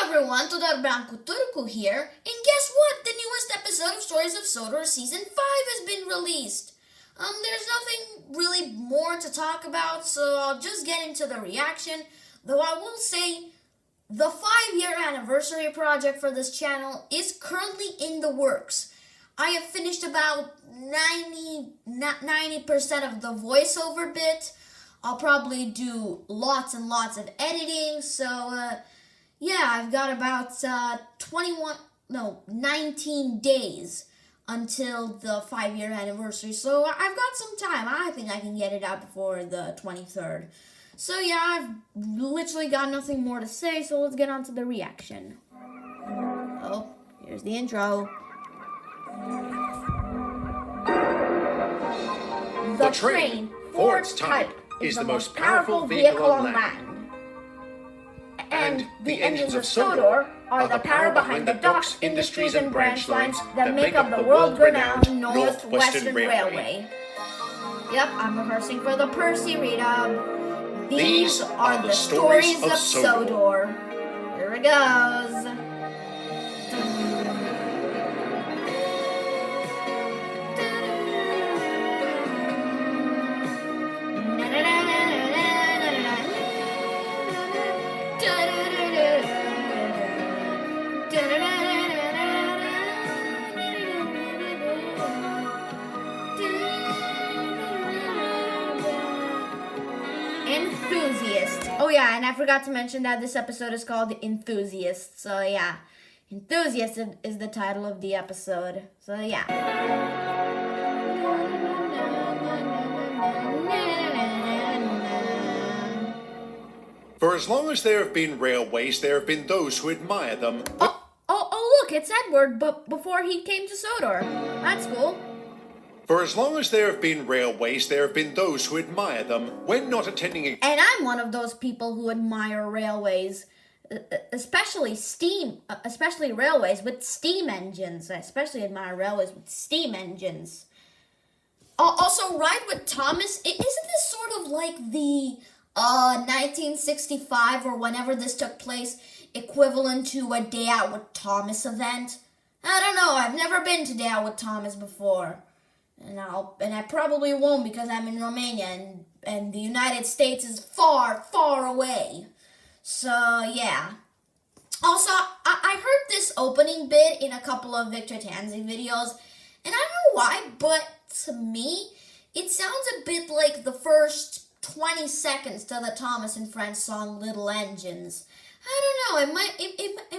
everyone, Sodor Turku here, and guess what? The newest episode of Stories of Sodor Season 5 has been released. There's nothing really more to talk about, so I'll just get into the reaction, though I will say the 5-year anniversary project for this channel is currently in the works. I have finished about 90% of the voiceover bit. I'll probably do lots and lots of editing, so yeah, I've got about 19 days until the 5-year anniversary, so I've got some time. I think I can get it out before the 23rd. So yeah, I've literally got nothing more to say, so let's get on to the reaction. Oh, here's the intro. The train, for its type, is the most powerful vehicle on land. And the engines of Sodor are the power behind the docks, industries, and branch lines that make up the world-renowned Northwestern Railway. Yep, I'm rehearsing for the Percy read-up. These are the stories of Sodor. Here it goes. Enthusiast. Oh yeah, and I forgot to mention that this episode is called Enthusiast. So yeah, Enthusiast is the title of the episode. So yeah. For as long as there have been railways, there have been those who admire them. Oh, look, it's Edward, but before he came to Sodor. That's cool. For as long as there have been railways, there have been those who admire them when not attending a... And I'm one of those people who admire railways, especially railways with steam engines. I especially admire railways with steam engines. Also, Ride with Thomas, isn't this sort of like the 1965 or whenever this took place equivalent to a Day Out with Thomas event? I don't know, I've never been to Day Out with Thomas before. And I probably won't because I'm in Romania and the United States is far, far away. So, yeah. Also, I heard this opening bit in a couple of Victor Tanzi videos, and I don't know why, but to me, it sounds a bit like the first 20 seconds to the Thomas and Friends song Little Engines. I don't know, it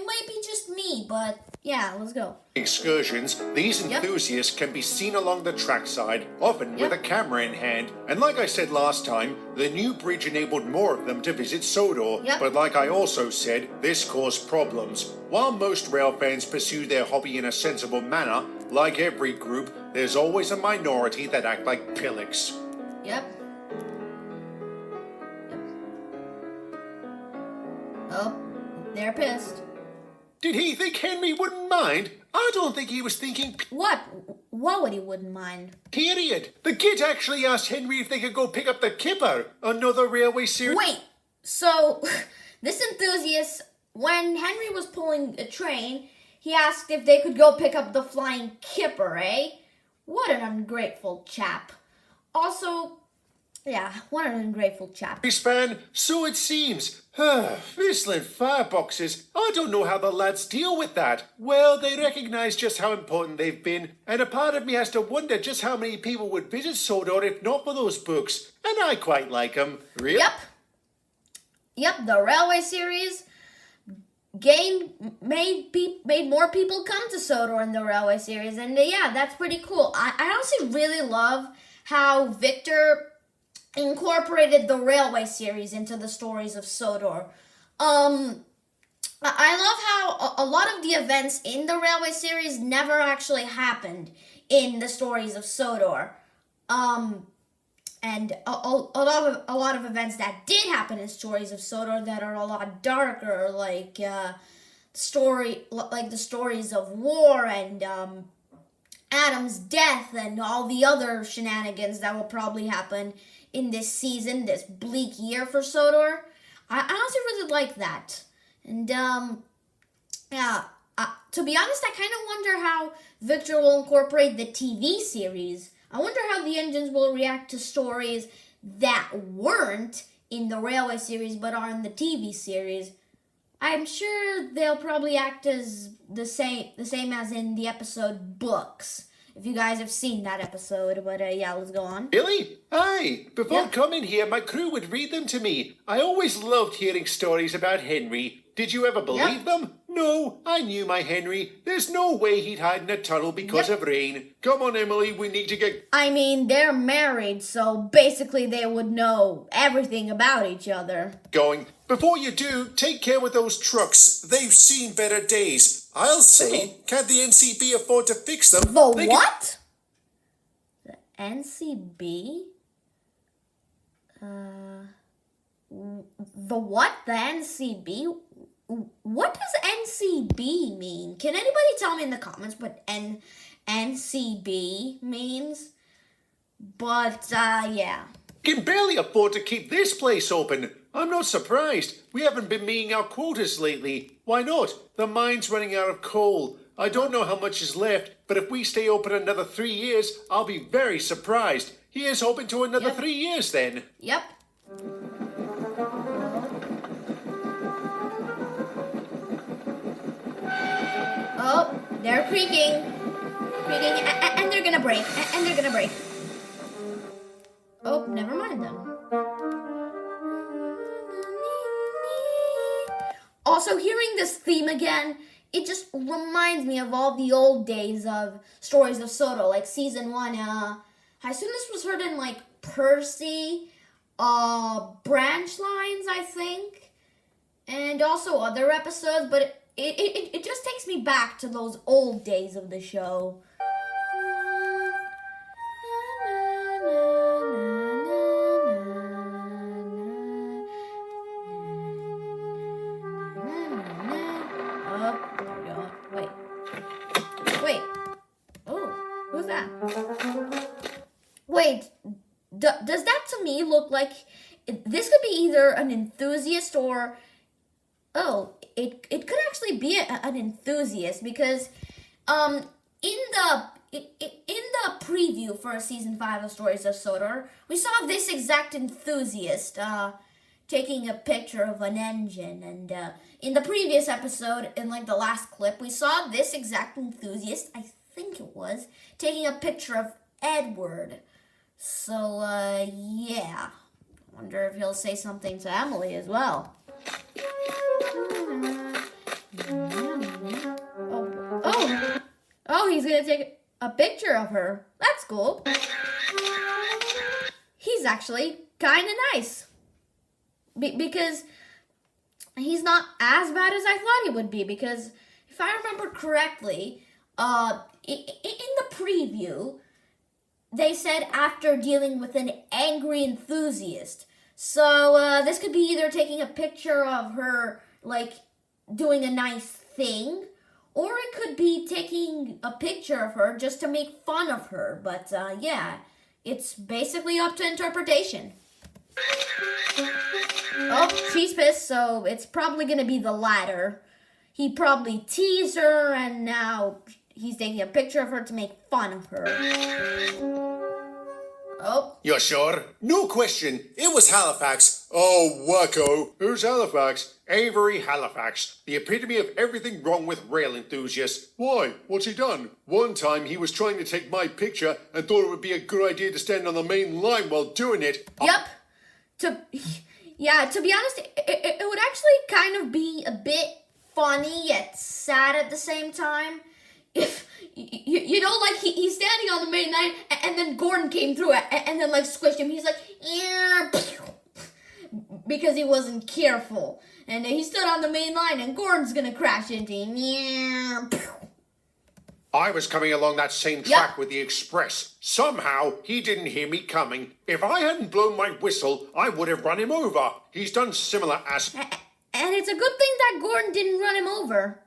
might be just me, but yeah, let's go. Excursions, these enthusiasts can be seen along the trackside, often with a camera in hand. And like I said last time, the new bridge enabled more of them to visit Sodor. But like I also said, this caused problems. While most rail fans pursue their hobby in a sensible manner, like every group, there's always a minority that act like pillocks. Oh, they're pissed. Did he think Henry wouldn't mind? I don't think he was thinking... What? What would he wouldn't mind? Period. The kid actually asked Henry if they could go pick up the Kipper, another railway series... Wait, so this enthusiast, when Henry was pulling a train, he asked if they could go pick up the flying Kipper, eh? What an ungrateful chap. Also... yeah, what an ungrateful chap. Fan, so it seems. Whistling fireboxes. I don't know how the lads deal with that. Well, they recognise just how important they've been, and a part of me has to wonder just how many people would visit Sodor if not for those books. And I quite like them. Really? Yep, the Railway series made more people come to Sodor in the Railway series, and yeah, that's pretty cool. I honestly really love how Victor incorporated the Railway series into the stories of Sodor. I love how a lot of the events in the Railway series never actually happened in the stories of Sodor. And a lot of events that did happen in stories of Sodor that are a lot darker, like the stories of war and Adam's death and all the other shenanigans that will probably happen in this season, this bleak year for Sodor. I honestly really like that. And Yeah, to be honest, I kind of wonder how Victor will incorporate the TV series. I wonder how the engines will react to stories that weren't in the Railway series but are in the TV series. I'm sure they'll probably act as the same as in the episode Books. If you guys have seen that episode, but yeah, let's go on. Billy? Hi. Before coming here, my crew would read them to me. I always loved hearing stories about Henry. Did you ever believe them? No, I knew my Henry. There's no way he'd hide in a tunnel because of rain. Come on, Emily, we need to get... I mean, they're married, so basically they would know everything about each other. Going. Before you do, take care with those trucks. They've seen better days. I'll say, can't the NCB afford to fix them? The what? The NCB? The what? The NCB? What does NCB mean? Can anybody tell me in the comments what NCB means? But, yeah. Can barely afford to keep this place open. I'm not surprised. We haven't been meeting our quotas lately. Why not? The mine's running out of coal. I don't know how much is left, but if we stay open another 3 years, I'll be very surprised. Here's hoping to another 3 years then. Yep. Oh, they're creaking, and they're gonna break, Oh, never mind then. Also, hearing this theme again, it just reminds me of all the old days of Stories of Sodor, like season 1. I assume this was heard in like Percy, Branch Lines, I think, and also other episodes, but it just takes me back to those old days of the show. Wait. Oh, who's that? Wait, does that to me look like this could be either an enthusiast or... Oh, it could actually be an enthusiast because in the preview for season 5 of Stories of Sodor, we saw this exact enthusiast taking a picture of an engine, and in the previous episode, in like the last clip, we saw this exact enthusiast, I think it was, taking a picture of Edward. So yeah, I wonder if he'll say something to Emily as well. Oh, he's gonna take a picture of her. That's cool. He's actually kind of nice. Because he's not as bad as I thought he would be. Because if I remember correctly, in the preview, they said after dealing with an angry enthusiast. So this could be either taking a picture of her, like, doing a nice thing, or it could be taking a picture of her just to make fun of her. But yeah, it's basically up to interpretation. Oh, she's pissed, so it's probably going to be the latter. He probably teased her, and now he's taking a picture of her to make fun of her. Oh. You're sure? No question. It was Halifax. Oh, wacko. Who's Halifax? Avery Halifax. The epitome of everything wrong with rail enthusiasts. Why? What's he done? One time he was trying to take my picture and thought it would be a good idea to stand on the main line while doing it. Yep. To be honest, it would actually kind of be a bit funny yet sad at the same time. If, you know, like he's standing on the main line and then Gordon came through and then like squished him. He's like, yeah, because he wasn't careful. And he stood on the main line and Gordon's gonna crash into him. Yeah. I was coming along that same track with the express. Somehow, he didn't hear me coming. If I hadn't blown my whistle, I would have run him over. He's done similar as... And it's a good thing that Gordon didn't run him over.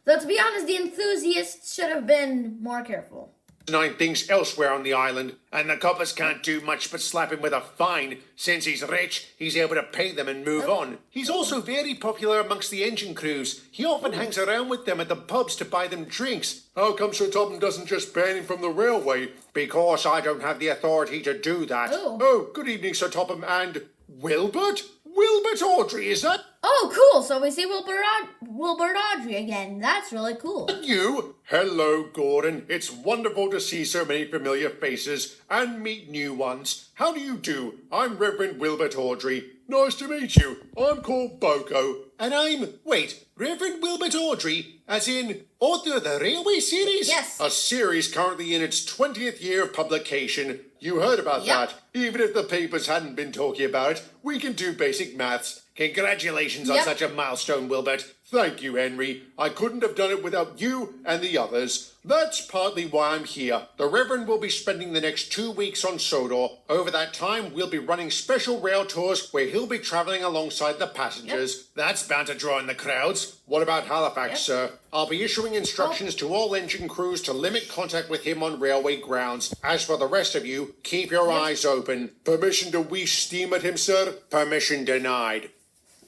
Though, to be honest, the enthusiast should have been more careful. things elsewhere on the island, and the coppers can't do much but slap him with a fine. Since he's rich, he's able to pay them and move on. He's also very popular amongst the engine crews. He often hangs around with them at the pubs to buy them drinks. How come Sir Topham doesn't just ban him from the railway? Because I don't have the authority to do that. Oh, good evening, Sir Topham, and Wilbert? Wilbert Audrey, is that? Oh, cool. So we see Wilbert Audrey again. That's really cool. You? Hello, Gordon. It's wonderful to see so many familiar faces and meet new ones. How do you do? I'm Reverend Wilbert Audrey. Nice to meet you. I'm called Boko. And wait, Reverend Wilbert Audrey, as in author of the Railway series? Yes. A series currently in its 20th year of publication. You heard about that. Even if the papers hadn't been talking about it, we can do basic maths. Congratulations on such a milestone, Wilbert. Thank you, Henry. I couldn't have done it without you and the others. That's partly why I'm here. The Reverend will be spending the next 2 weeks on Sodor. Over that time, we'll be running special rail tours where he'll be travelling alongside the passengers. That's bound to draw in the crowds. What about Halifax, sir? I'll be issuing instructions to all engine crews to limit contact with him on railway grounds. As for the rest of you, keep your eyes open. Permission to wheeze steam at him, sir? Permission denied.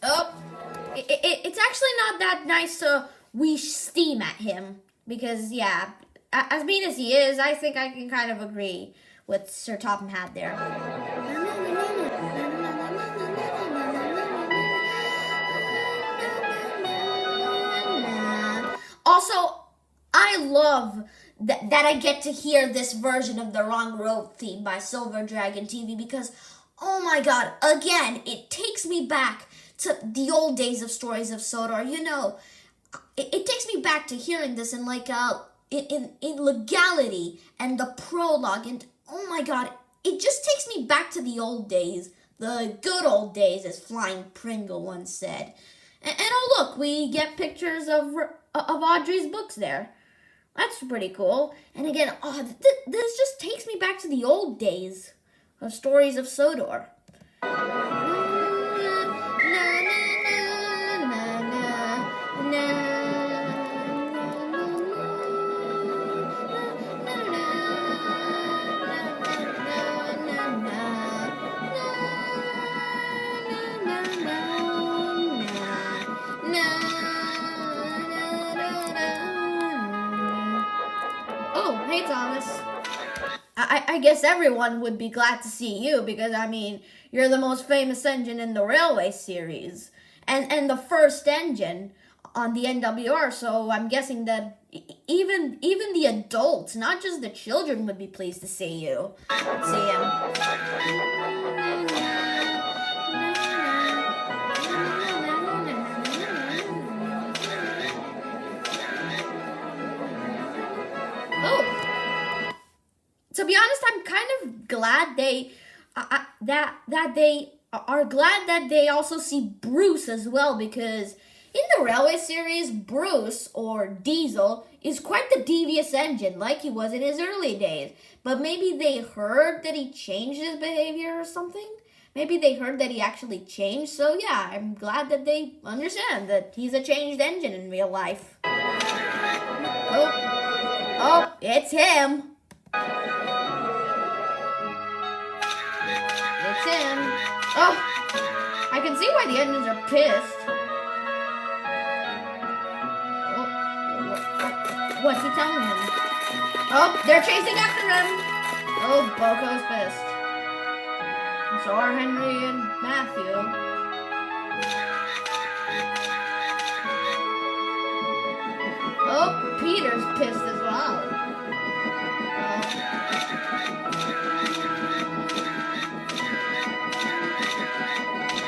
Oh, it's actually not that nice to wish steam at him. Because, yeah, as mean as he is, I think I can kind of agree with Sir Topham Hatt there. Also, I love that I get to hear this version of the Wrong Road theme by Silver Dragon TV because, oh my god, again, it takes me back to the old days of Stories of Sodor. You know, it takes me back to hearing this in in legality and the prologue, and oh my god, it just takes me back to the old days, the good old days, as Flying Pringle once said. And oh look, we get pictures of Audrey's books there. That's pretty cool. And again, this just takes me back to the old days of Stories of Sodor. Hey, Thomas. I guess everyone would be glad to see you because, I mean, you're the most famous engine in the Railway series and the first engine on the NWR, so I'm guessing that even the adults, not just the children, would be pleased to see you. See him. To be honest, I'm kind of glad they are glad that they also see Bruce as well, because in the Railway series, Bruce, or Diesel, is quite the devious engine, like he was in his early days. But maybe they heard that he changed his behavior or something? Maybe they heard that he actually changed, so yeah, I'm glad that they understand that he's a changed engine in real life. Oh, it's him. It's him. Oh, I can see why the engines are pissed. Oh, what's he telling him? Oh, they're chasing after him. Oh, Boko's pissed. And so are Henry and Matthew. Oh, Peter's pissed as well.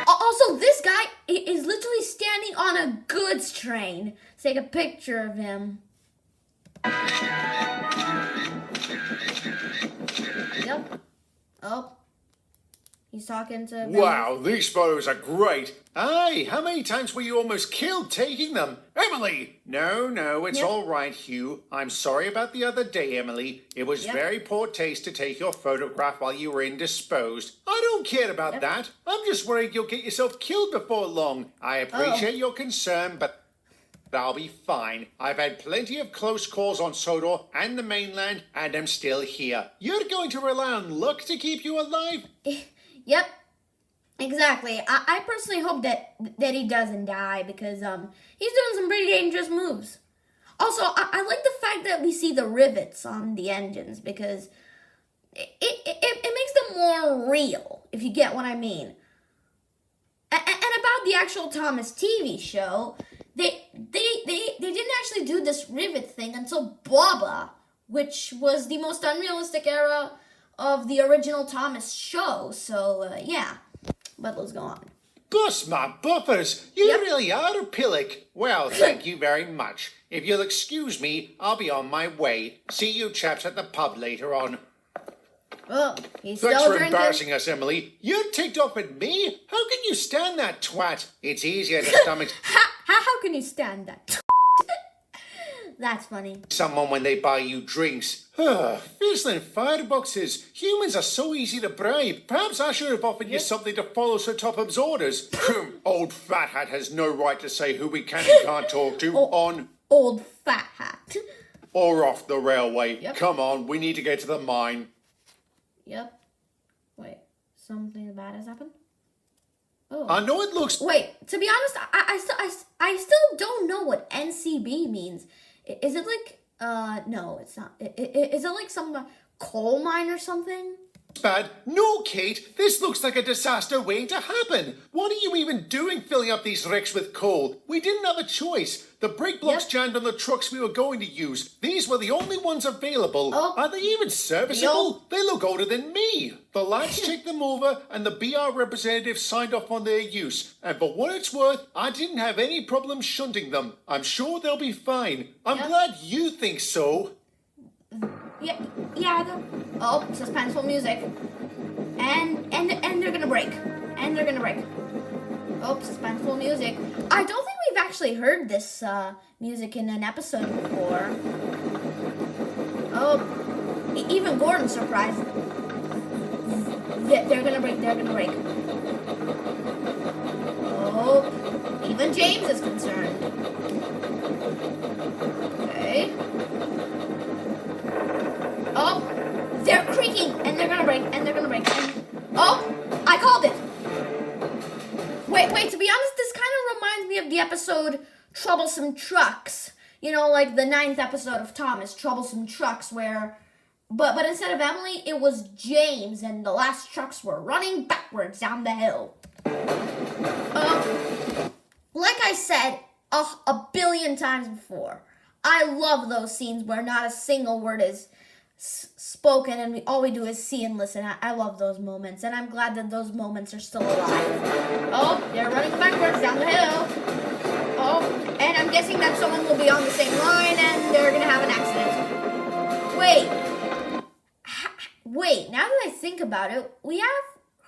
Also, this guy is literally standing on a goods train. Let's take a picture of him. Yep. Oh. He's talking to them. Wow, these photos are great. Aye, how many times were you almost killed taking them? Emily! No, it's all right, Hugh. I'm sorry about the other day, Emily. It was very poor taste to take your photograph while you were indisposed. I don't care about that. I'm just worried you'll get yourself killed before long. I appreciate your concern, but... I'll be fine. I've had plenty of close calls on Sodor and the mainland, and I'm still here. You're going to rely on luck to keep you alive? Yep. Exactly. I personally hope that he doesn't die because he's doing some pretty dangerous moves. Also, I like the fact that we see the rivets on the engines because it makes them more real, if you get what I mean. And about the actual Thomas TV show, they didn't actually do this rivet thing until Baba, which was the most unrealistic era of the original Thomas show. So, yeah. But let's go on. Bust my buffers! You really are a pillock. Well, thank you very much. If you'll excuse me, I'll be on my way. See you chaps at the pub later on. Oh, he's Thanks still for drinking. embarrassing us, Emily. You're ticked off at me? How can you stand that twat? It's easier to stomach How can you stand that? That's funny. someone when they buy you drinks. Fizzling fireboxes. Humans are so easy to bribe. Perhaps I should have offered you something to follow Sir Topham's orders. Old Fat Hat has no right to say who we can and can't talk to on Old Fat Hat. or off the railway. Yep. Come on, we need to get to the mine. Yep. Wait, something bad has happened? Oh. I know it looks... Wait, to be honest, I still don't know what NCB means. Is it like, no, it's not. Is it like some coal mine or something? bad. No, Kate, this looks like a disaster waiting to happen. What are you even doing filling up these wrecks with coal? We didn't have a choice. The brake blocks jammed on the trucks we were going to use. These were the only ones available. Oh. Are they even serviceable? They look older than me. The lads checked them over and the BR representative signed off on their use. And for what it's worth, I didn't have any problem shunting them. I'm sure they'll be fine. I'm glad you think so. Oh, suspenseful music. And they're gonna break. And they're gonna break. Oh, suspenseful music. I don't think we've actually heard this music in an episode before. Oh, even Gordon's surprised. They're gonna break. They're gonna break. Oh, even James is concerned. Okay. Oh, they're creaking, and they're gonna break, and they're gonna break. Oh, I called it. Wait, to be honest, this kind of reminds me of the episode Troublesome Trucks. You know, like the 9th episode of Thomas, Troublesome Trucks, where... But instead of Emily, it was James, and the last trucks were running backwards down the hill. Like I said a billion times before, I love those scenes where not a single word is spoken and all we do is see and listen. I love those moments, and I'm glad that those moments are still alive. Oh, they're running backwards down the hill. Oh, and I'm guessing that someone will be on the same line and they're gonna have an accident. Wait, now that I think about it, we have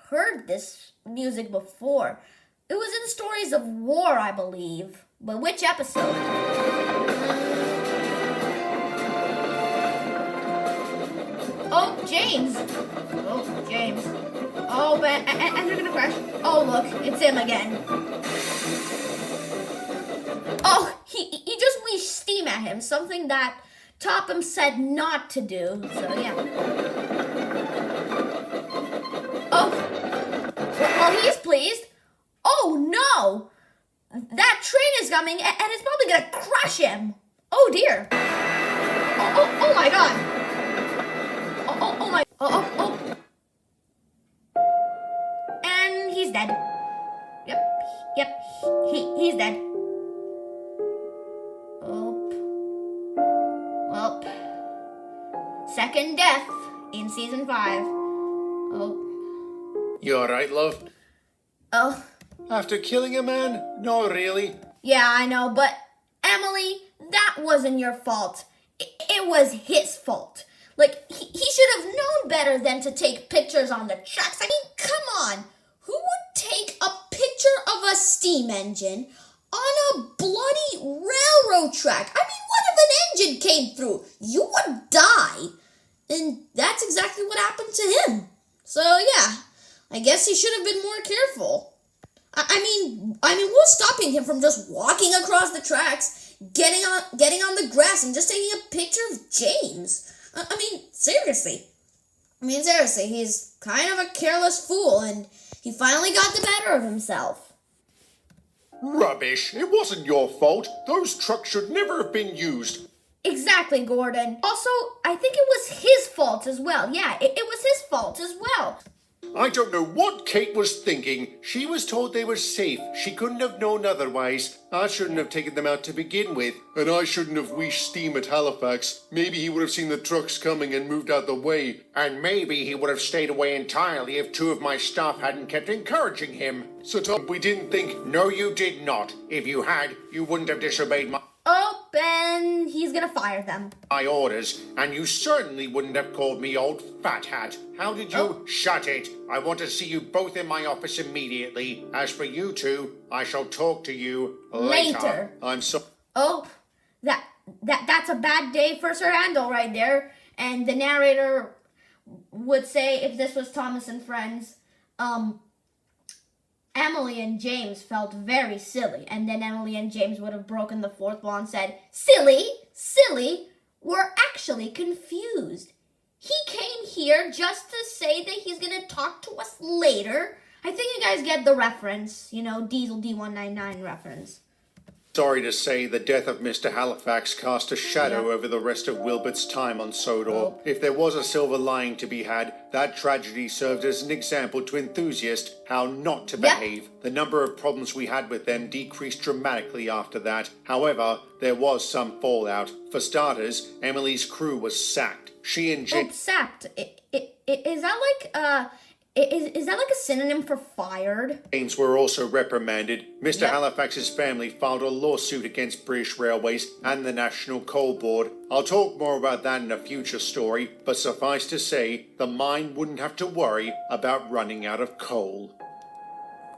heard this music before. It was in Stories of War, I believe. But which episode? Oh, James. Oh, but and they're gonna crash. Oh, look, it's him again. Oh, he just leashed steam at him, something that Topham said not to do. So yeah. Oh, well, he's pleased. Oh no, that train is coming, and it's probably gonna crush him. Oh dear. Oh my God. Oh my. Oh. And he's dead. Yep. He's dead. Oh. Well. Second death in season 5. Oh. You alright, love? Oh. After killing a man? No, really. Yeah, I know, but Emily, that wasn't your fault. It was his fault. Like, he should have known better than to take pictures on the tracks. I mean, come on. Who would take a picture of a steam engine on a bloody railroad track? I mean, what if an engine came through? You would die. And that's exactly what happened to him. So, yeah, I guess he should have been more careful. I mean, what's stopping him from just walking across the tracks, getting on the grass and just taking a picture of James. I mean, seriously. He's kind of a careless fool, and he finally got the better of himself. Rubbish. It wasn't your fault. Those trucks should never have been used. Exactly, Gordon. Also, I think it was his fault as well. Yeah, it was his fault as well. I don't know what Kate was thinking. She was told they were safe. She couldn't have known otherwise. I shouldn't have taken them out to begin with. And I shouldn't have wished steam at Halifax. Maybe he would have seen the trucks coming and moved out the way. And maybe he would have stayed away entirely if two of my staff hadn't kept encouraging him. So Tom, we didn't think... No, you did not. If you had, you wouldn't have disobeyed Oh, Ben, he's gonna fire them. my orders, and you certainly wouldn't have called me old fat hat. How did you? Oh. Shut it. I want to see you both in my office immediately. As for you two, I shall talk to you later. I'm so... Oh, that's a bad day for Sir Handel right there. And the narrator would say, if this was Thomas and Friends, Emily and James felt very silly. And then Emily and James would have broken the fourth wall and said, Silly, we're actually confused. He came here just to say that he's going to talk to us later. I think you guys get the reference, Diesel D199 reference. Sorry to say, the death of Mr. Halifax cast a shadow over the rest of Wilbert's time on Sodor. Oh. If there was a silver lining to be had, that tragedy served as an example to enthusiasts how not to behave. The number of problems we had with them decreased dramatically after that. However, there was some fallout. For starters, Emily's crew was sacked. She and James... sacked. Is that like a synonym for fired? James were also reprimanded. Mr. Halifax's family filed a lawsuit against British Railways and the National Coal Board. I'll talk more about that in a future story, but suffice to say, the mine wouldn't have to worry about running out of coal.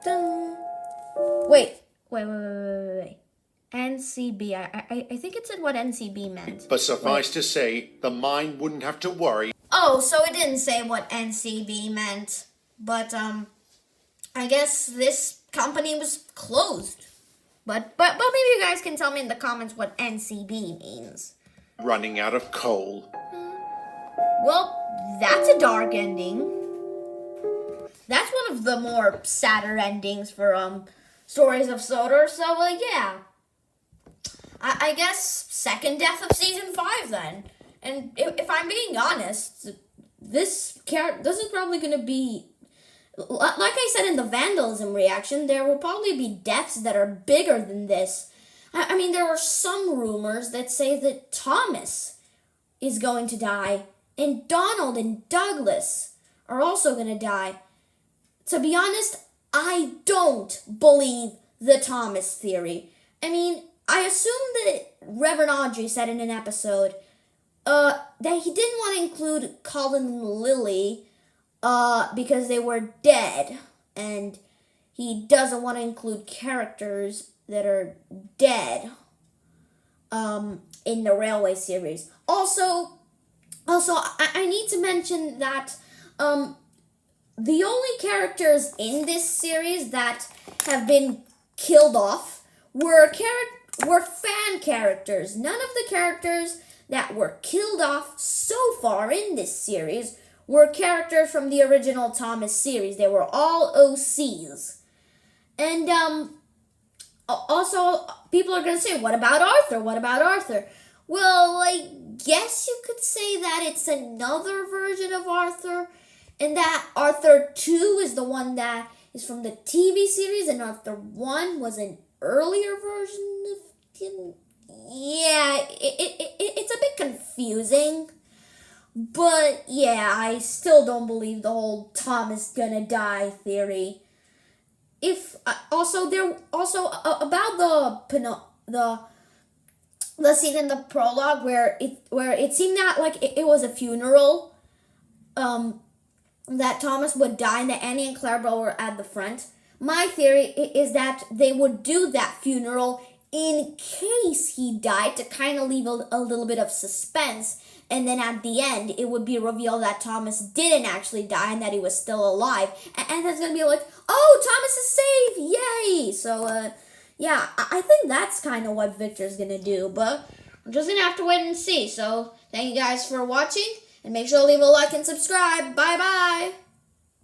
Dun. Wait. NCB. I think it said what NCB meant. But suffice to say, the mine wouldn't have to worry. Oh, so it didn't say what NCB meant. But, I guess this company was closed. But maybe you guys can tell me in the comments what NCB means. Running out of coal. Well, that's a dark ending. That's one of the more sadder endings for, Stories of Sodor. So, yeah. I guess second death of season 5 then. And if I'm being honest, this is probably going to be, like I said in the vandalism reaction, there will probably be deaths that are bigger than this. I mean, there are some rumors that say that Thomas is going to die, and Donald and Douglas are also going to die. To be honest, I don't believe the Thomas theory. I mean, I assume that Reverend Audrey said in an episode that he didn't want to include Colin and Lily because they were dead, and he doesn't want to include characters that are dead in the Railway series. Also, I need to mention that the only characters in this series that have been killed off were fan characters. None of the characters that were killed off so far in this series were characters from the original Thomas series. They were all OCs. And also, people are going to say, what about Arthur? Well, I guess you could say that it's another version of Arthur, and that Arthur 2 is the one that is from the TV series, and Arthur 1 was an earlier version of him. Yeah, it's a bit confusing. But yeah, I still don't believe the whole Thomas gonna die theory. If about the scene in the prologue where it seemed that like it was a funeral, that Thomas would die and that Annie and Clarabelle were at the front. My theory is that they would do that funeral in case he died to kind of leave a little bit of suspense. And then at the end, it would be revealed that Thomas didn't actually die and that he was still alive. And it's going to be like, oh, Thomas is safe! Yay! So, Yeah, I think that's kind of what Victor's gonna do, but we're just gonna have to wait and see. So, thank you guys for watching, and make sure to leave a like and subscribe. Bye-bye!